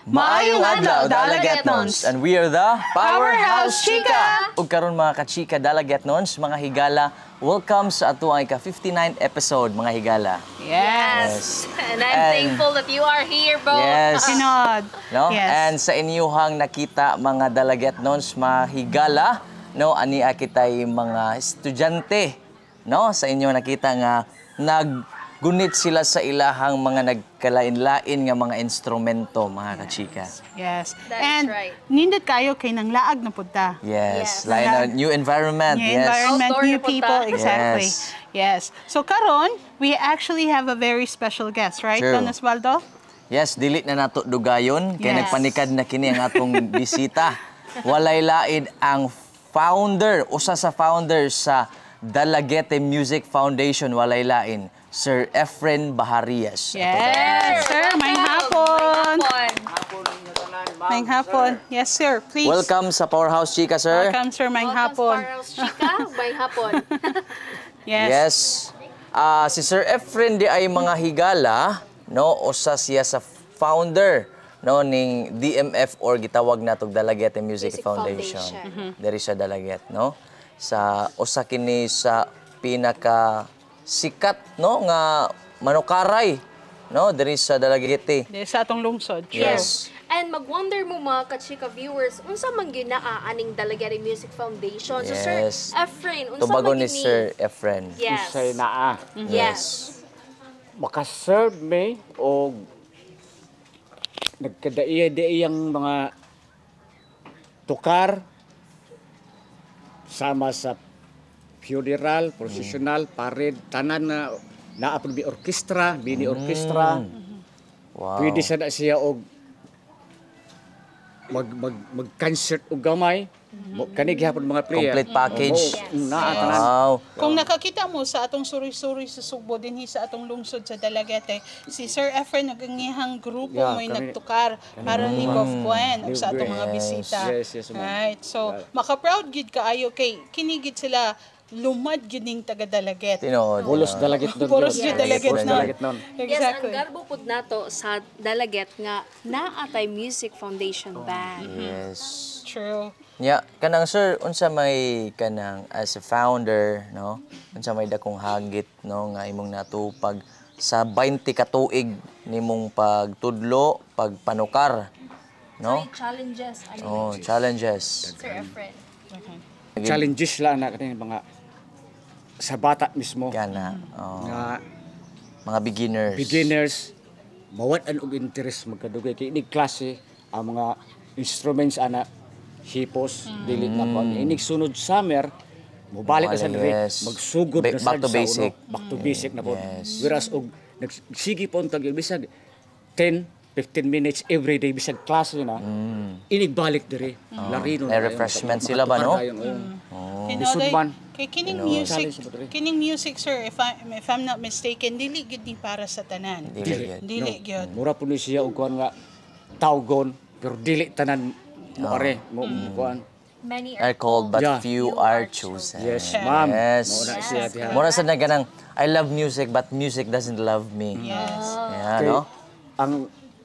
Maayong adlaw, Dalagetnons! And we are the Powerhouse Chika! Ug karon mga ka-chika Dalagetnons, mga higala, welcome sa ato ang ika-59 episode, mga higala. Yes! And I'm thankful that you are here, Bo. Yes. Sinod. No? Yes. And sa inyuhang nakita mga Dalagetnons, mga higala, no, ani kitay mga estudyante, no, sa inyo nakita nga naggunit sila sa ilahang mga nagkalain-lain nga mga instrumento, mga ka-chika. Yes. That's And right. nindot kayo kay nang laag na punta. Yes, Yes. like a new environment. New Yes. environment, Outdoor new na punta. people, exactly. Yes. Yes. So karon, we actually have a very special guest, right, True. Don Osvaldo? Yes, dilit na nato dugayon kay Yes. nagpanikad na kini ang atong bisita. Walay lain ang founder, usa sa founder sa Dalaguete Music Foundation, walay lain, Sir Efren Baharias. Yes, sir. May hapon. May hapon. Yes, sir. Please. Welcome sa Powerhouse Chika, sir. Welcome, sir. May Welcome hapon. sa Powerhouse Chika. May hapon. Yes. Yes. Si Sir Efren di ay mga higala, no, usa siya sa founder no ning DMF or gitawag natog Dalaguete Music Foundation. Diri sa Dalaguete, no? Sa usa kini sa pinaka sikat no nga manukaray no diri sa Dalaguete. Di sa atong lungsod. True. Yes. And mag-wonder mo mga ka-chika viewers, unsa man ginaa aning Dalaguete Music Foundation. So Sir Yes. Efren, unsa Tubago man ni gini? Sir Efren. Yes. Say naa. Yes. Makaserve me o nagkadaiya-daiyang mga tukar sama sa funeral, processional, parade, tanan na naapod mi orkestra, mini orkestra. Wow. Pwede sa na siya og mag-concert og gamay. Kani gihapon mga player. Complete package. Naa tanan. Wow. Kung nakakita mo sa atong suri-suri sa Sugbo dinhi sa atong lungsod sa Dalaguete, si Sir Efren nagangihang grupo Yeah, mo'y kami- nagtukar para ni Gov Gwen ug sa atong mga Yes. bisita. Yes, ma'am. Right. So, maka-proud gid kaayo kay kinigid sila lumad gid ning taga Dalaguete. Tinood. Pulos dalagit nun. Puros gid Dalaguete Pulos nun. dalagit nun. Yes, ang Exactly. garbo pud nato sa Dalaguete nga naatay Music Foundation Band. Yes. True. Nya, kanang sir, unsa may kanang as a founder, no? Unsa may dakong hagit, no, nga imong natupag sa 20 ka tuig nimong pagtudlo, pagpanukar, no? May challenges ano Oh, challenges. Sir Efren. Challenges lang na kanang mga sa bata mismo Kana. Oh, nga mga beginners. mawad-an og interest magkadugay kay inig klase ang mga instruments ana hipos dili na pa inig sunod summer mobalik na sa diri Yes. magsugod na Back to sa basic. back to basic na po Yes. whereas og nagsige po tag bisag 10-15 minutes every day bisag klase na inig balik diri larino May refreshment sila ba, no? Lisod man. Kay kining challenge music, mo diri. kining music sir, if I'm not mistaken, dili gid ni para sa tanan. Dili. Dili gyud. Mura po ni siya og kuan nga tawgon pero dili tanan mo are mo kuan. Many Are called but Yeah. few are chosen. Yes, ma'am. Yes. Mao na siya diha. Mura sa naganang I love music but music doesn't love me. Yes. Yeah, Kay no?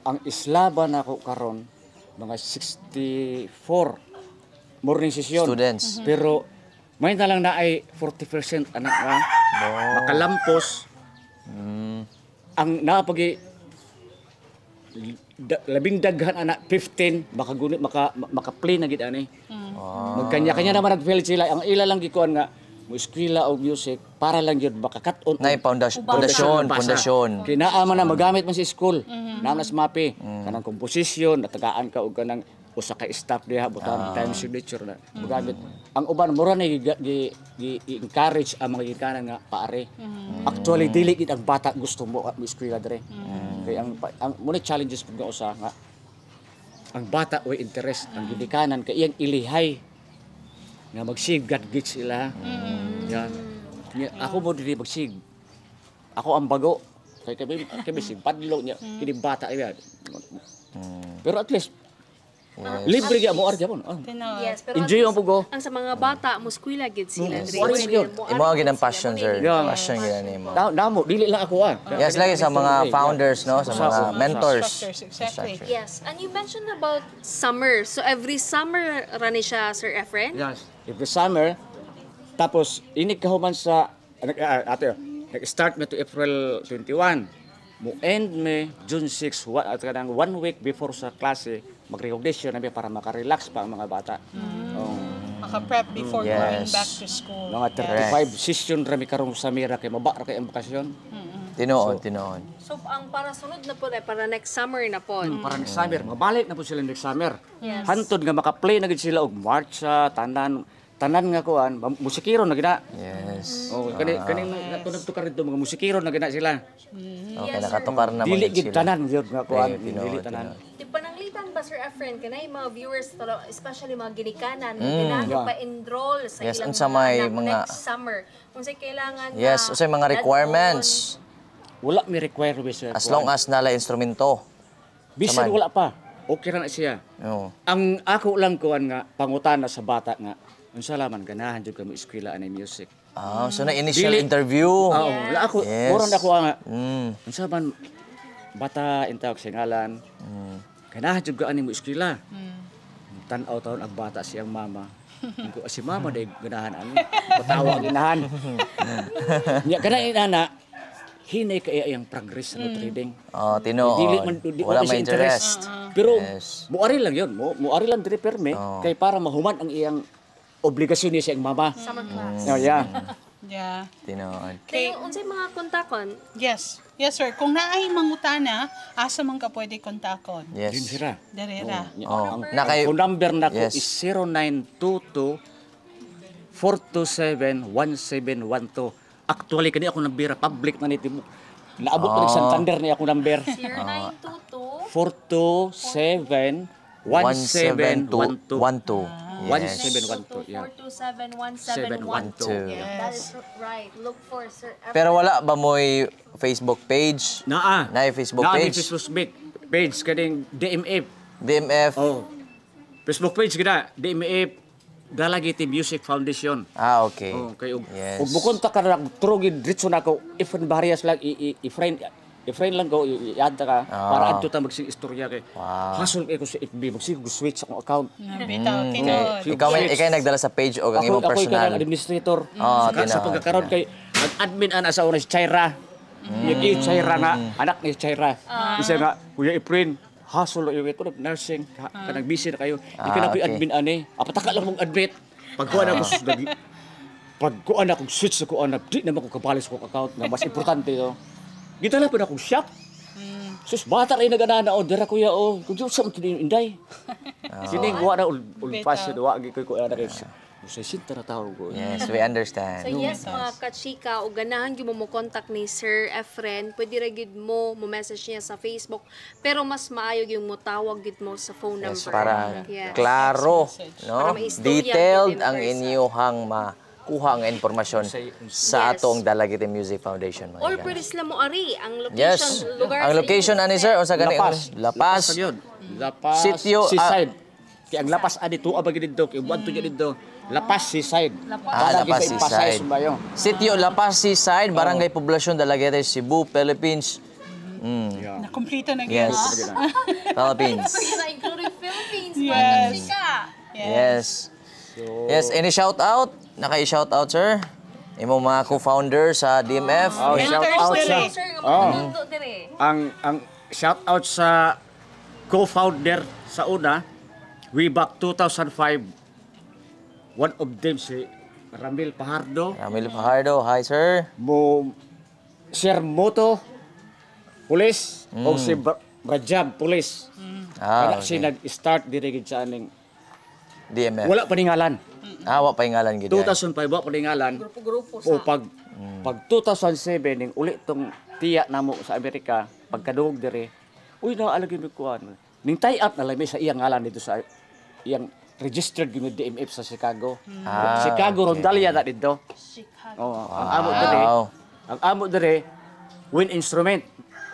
ang islaba nako karon mga 64 morning session. Students. Pero may na lang na ay 40% anak nga makalampos. Ang napagi labing daghan anak 15 makagunit maka-play na gid ani. Magkanya-kanya naman nag-fail sila. Ang ila lang gikuan nga mo eskwela og music para lang yun makakat-on. Nay pundasyon. Kinaaman na magamit man sa school. Naam na sa mapi. Kanang komposisyon, natagaan ka og kanang usa ka staff diha butan time signature na magamit. Ang uban mura na gi-encourage ang mga gikanan nga paare. Actually dili gid ang bata gusto mo eskwela dire. Kay ang muna challenges pud nga usa nga ang bata way interest ang gidikanan kay iyang ilihay nga mag-safeguard gid sila. Yan. Ako mo dili mag-sig. Ako ang bago. Kay kami sig padlong niya kini bata iya. Pero at least Libre gyud mo arya mo. Tinuod. Yes, pero Enjoy ang pugo. ang sa mga bata, muskwila gid sila. Yes. Dre. Orange yun. Imo ang ginang passion, sir. Yeah. Passion gina nimo. Namo dili lang ako Yes, lagi sa mga founders, no, sa mga mentors. Instructors, exactly. Yes, and you mentioned about summer. So every summer rani siya, Sir Efren? Yes. Every summer tapos inig kahuman sa nag-start me to April 21. Mo end me June 6 at kanang 1 week before sa klase mag-recognition namin para makarelax pa ang mga bata. Maka-prep before Yes. going back to school. Mga 35 session rami karong sa Mira kay maba ra kay ang bakasyon. Tinuod. So ang para sunod na po, para next summer na po. Para next summer, mabalik na po sila next summer. Yes. Hantod nga maka-play na gid sila og march sa tanan nga kuan, musikiro na gina. Yes. Oh, kani natunog to karito mga musikiro na gina sila. Okay, nakatukar na Dili magid gid sila. tanan gyud nga kuan, Tinuod, dili tanan. Di pananglitan ba, Sir Efren, kanay mga viewers, especially mga ginikanan, ginahan pa-enroll sa Yes, ilang unsa may anak mga- next summer. Kung sa'y kailangan Yes, usay mga requirements. Wala mi requirements sir. As long as nala instrumento. bisan Saman. wala pa. Okay ra na siya. No. Ang ako lang kuan nga pangutana sa bata nga unsa laman ganahan jud kami eskwela ani music. So na initial Dili. interview. Wala ako, Yes. moron ako nga. Mm. Unsa man bata intawag sa ngalan. Ganahan jud ka ani mo eskwela. Tan-aw taon ang bata siyang mama. Ko si mama day ganahan ani. Patawa ganahan. Nya kana inana hinay kay ang progress sa trading. Tinuod. Wala may interest. Pero Yes. muari lang yun. Muari lang diri perme kay para mahuman ang iyang obligasyon niya sa iyang mama. summer class. Oh, yeah. Yeah. Tinuod. Kaya unsay mga kontakon? Yes. Yes, sir. Kung naay mangutana, asa man ka pwede kontakon. Din Yes. sira. Darera. Oh, nakay Ang number na ko Yes. is 0922 427-1712. Actually, kani ako nambira public na nito. Naabot ko ng Santander niya ako number. 0922 427-1712. 1712. 1712, yeah. 427-1712. That is right. Look for Sir Efren. Pero wala ba mo'y Facebook page? Naa. Naay Facebook Naa page? Facebook page kaning DMF. DMF? Oh. Facebook page kita DMF Dalagiti Music Foundation. Okay. Oh, kayo. Yes. Ug bukontak ka na trugid diretso na ko Efren Barrias lang i-friend lang ko i-add ka para adto ta magsig istorya kay hasol kay ko sa FB magsig ko switch akong account. Bitaw, tinuod. Ikaw nagdala sa page o ang imong Ako personal? kanang administrator. tinuod, Sa pagkakaroon kay nag-admin ana sa una si Chaira. Yung Chaira nga anak ni Chaira. Isa nga Kuya Efren hasol yung ito nursing kanang busy na kayo. Di ka na ko okay. admin ani. Apataka lang mong admit. Pagkuan ako pagkuan akong switch ko ana di naman ko kapalis ko account na mas importante yo. Gitala pa na akong shock. Sus bata rin nagana order ako ya o. Kung sa mo din inday. Sining wa na ulpas do wa gi ko ana kay. Sa sinta na tawag ko. Yes, we understand. So yes, mga kachika, o ganahan gyud mo contact ni Sir Efren, pwede ra gyud mo message niya sa Facebook, pero mas maayo gyud mo tawag gyud mo sa phone number. Yes, para Yes. klaro, no? Para maistorya Detailed din ang person. inyong makuha nga informasyon sa Yes. atong Dalagiti Music Foundation. mga Or guys. pwede sila mo ari ang location, Yes. lugar Ang sa location inyo. ani sir unsa gani? Lapas. Lapas. Yun. Lapas. Sitio, Seaside. Kaya ang Lapas adi tuwa ba gid dito? Kaya buadto niya dito. Lapas Seaside. Lapas Seaside. Sitio Lapas Seaside, Barangay Poblasyon, Dalagete, Cebu, Philippines. Nakumpleto na gyud. Yes. Philippines. Including Philippines, mga Yes. kachika. Yes. Yes, any shout out? Naka-shout out sir? Imo mga co-founder sa DMF. Shout out sa Sir, nga magmundo dire. ang shout out sa co-founder sa una way back 2005. One of them si Ramil Pajardo, Ramil Fajardo, hi sir. mo Sir Moto Police o si Rajab Police. Kaya si nag-start diri gid sa aning DMF. wala paningalan. Wa pa ngalan gid. 2005 wala paningalan. Grupo-grupo O sa pag 2007 ning uli tong tiya namo sa Amerika pagkadungog diri uy naalagin mi kuan ning tie-up na lang may sa iyang ngalan dito sa iyang registered gyud DMF sa Chicago. Chicago Rondalia na dito. Chicago. Oh, ang amo diri wind instrument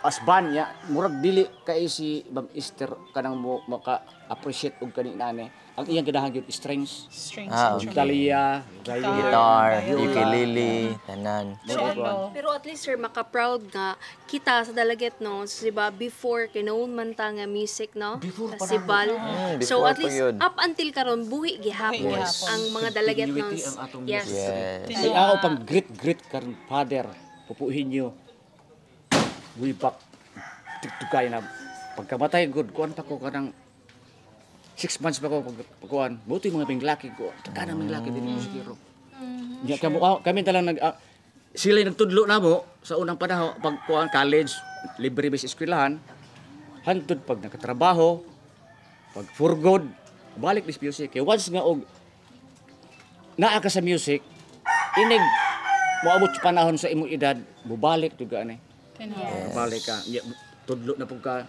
as band ya murag dili kay si Ma'am Esther kanang mo maka-appreciate og kani nane. Ang iyang ganahan gyud strings, Strings Ah, and Italia, Guitar, Viola. ukulele, tanan. cello. Pero at least sir maka-proud nga kita sa Dalaget no, so, diba before kinoon man ta nga music no, festival. So before at pa least yun. up until karon buhi gihapon gihapon. ang mga Dalaget no. Continuity ang atong Yes. Yes. Ay ako pang great karon father pupuhin niyo. Way back tugtugay na pagkamatay good kuan pa ko kanang 6 months pa ko pagkuan. Buti mga pinglaki ko. Kana mga laki din musikero. Ya kami talang sila nagtudlo na mo sa unang panahon pagkuan college, libre base eskwelahan. Hantod pag nakatrabaho, pag for good, balik dis music. Kaya once nga og naa ka sa music, inig moabot sa panahon sa imong edad, bubalik jud ani. Balik ka. Tudlo na pug ka.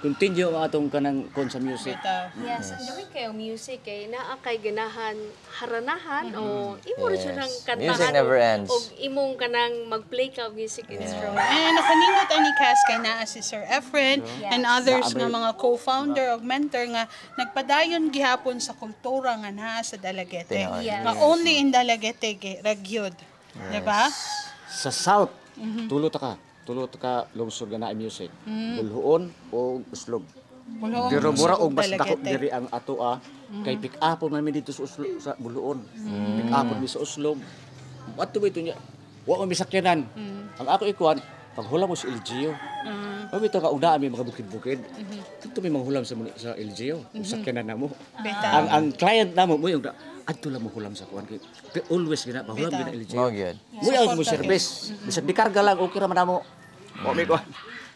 Continue ang atong kanang kon sa music. Yes, ang gawin kayo music kay naa kay ganahan haranahan o imo rin siya ng kantahan. Music never ends. O imong kanang mag-play ka music instrument. And nakaningot ani Cass kay naa si Sir Efren and others nga mga co-founder o mentor nga nagpadayon gihapon sa kultura nga naa sa Dalaguete. Yes. Nga only in Dalaguete ragyod. Diba? Sa South, tulo ta ka lungsod nga naa music. Bulhuon o Uslog. Bulong, Pero mura og mas Dalaguete. dako diri ang ato kay pick up man mi dito sa Uslog sa Bulhuon. Pick up mi sa Uslog. Ato ba ito niya? Wa man misakyanan. Ang ako ikuan paghulam mo sa LGU. Mami to ka una mi mga bukid-bukid. Dito may manghulam sa LGU. Sakyanan namo. Bitaw. Ang client namo mo yung adto lang mo hulam sa kuan kay always gina pahulam gina LGU. Mo gyud. Mo ang mo service. Bisag di karga lang okay ra man namo. Mo mi kuan.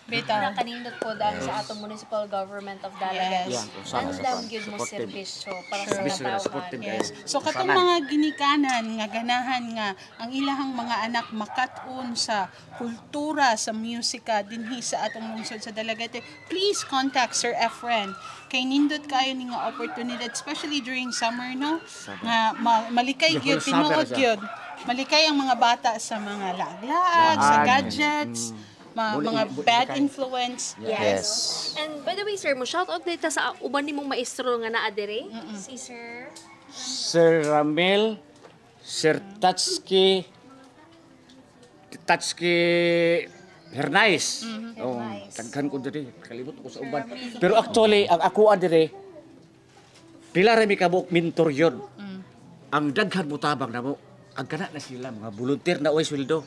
Bitaw. Nakanindot po dahil sa atong municipal government of Dalaget. Yes. Sana Ang sa dam gyud mo supportive. serbisyo para sa Service na katawhan. supportive Yes. guys. So katong mga ginikanan nga ganahan nga ang ilahang mga anak makat-on sa kultura sa musika dinhi sa atong lungsod sa Dalaguete, please contact Sir Efren. Kay nindot kayo ni nga opportunity especially during summer no nga malikay gyud Yung whole tinuod summer siya. gyud. Malikay ang mga bata sa mga laglaag, sa gadgets, mga bad influence. Yes. And by the way, sir, mo shout out dito sa uban nimong maestro nga naa dire. Si Sir Sir Ramel, Sir Tatsuki Hernais. Oh, tagkan ko diri, kalimot ko sa uban. Pero actually, ang ako diri pila ra mi kabuk mentor yon. Ang daghan mo tabang namo, ang kana na sila mga volunteer na oy sweldo.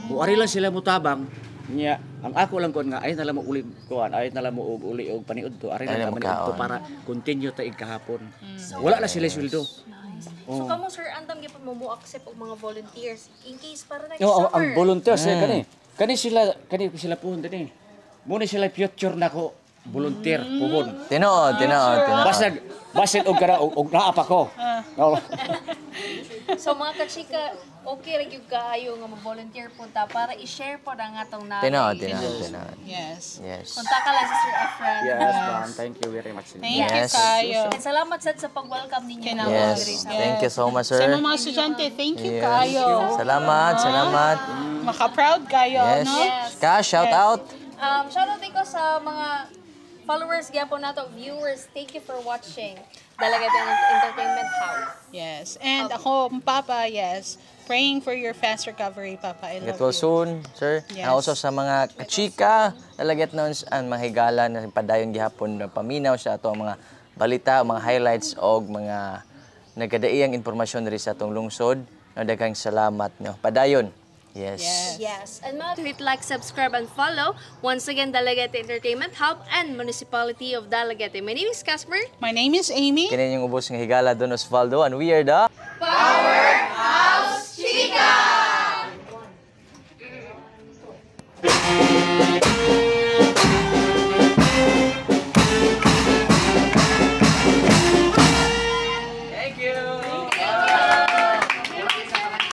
Buari lang sila mutabang niya. Ang ako lang kon nga ay nala mo uli kuan, ay nala mo uli og paniud to, ari na Ay, man magkaon. ito para continue ta kahapon. Wala na sila sweldo. So kamo sir andam gyud mo accept og mga volunteers in case para next Yo, summer. ang volunteers kani sila puhon din. Muna sila future nako volunteer puhon. Tinood. Basag og kana og naa pa ko. No. So mga kachika, okay ra gyud kaayo nga mag-volunteer punta para i-share po ang atong na. Tinood. Yes. Yes. Punta ka lang sa Sir Efren. Yes, ma'am. Thank you very much. Thank you Yes. kayo. And salamat sad sa pag-welcome ninyo. Kinawag. Yes. Thank you so much, Sa sir. mga estudyante, thank you Yes. kayo. Salamat. Maka-proud kayo, Yes. no? Ka, shout out. Shoutout din ko sa mga followers gyapon nato, viewers. Thank you for watching Dalaguete Entertainment House. Yes. And ako, Papa, yes. Praying for your fast recovery, Papa. I love Get well you. soon, sir. Yes. And also sa mga kachika, Dalaget noon ang mga higala na padayon gihapon na paminaw sa ato ang mga balita, mga highlights og mga nagkadaiyang impormasyon diri sa atong lungsod. No, daghang salamat no. Padayon. Yes. Yes. And mga hit like, subscribe, and follow. Once again, Dalaguete Entertainment Hub and Municipality of Dalaguete. My name is Casper. My name is Amy. Kini yung ubos nga higala Don Osvaldo and we are the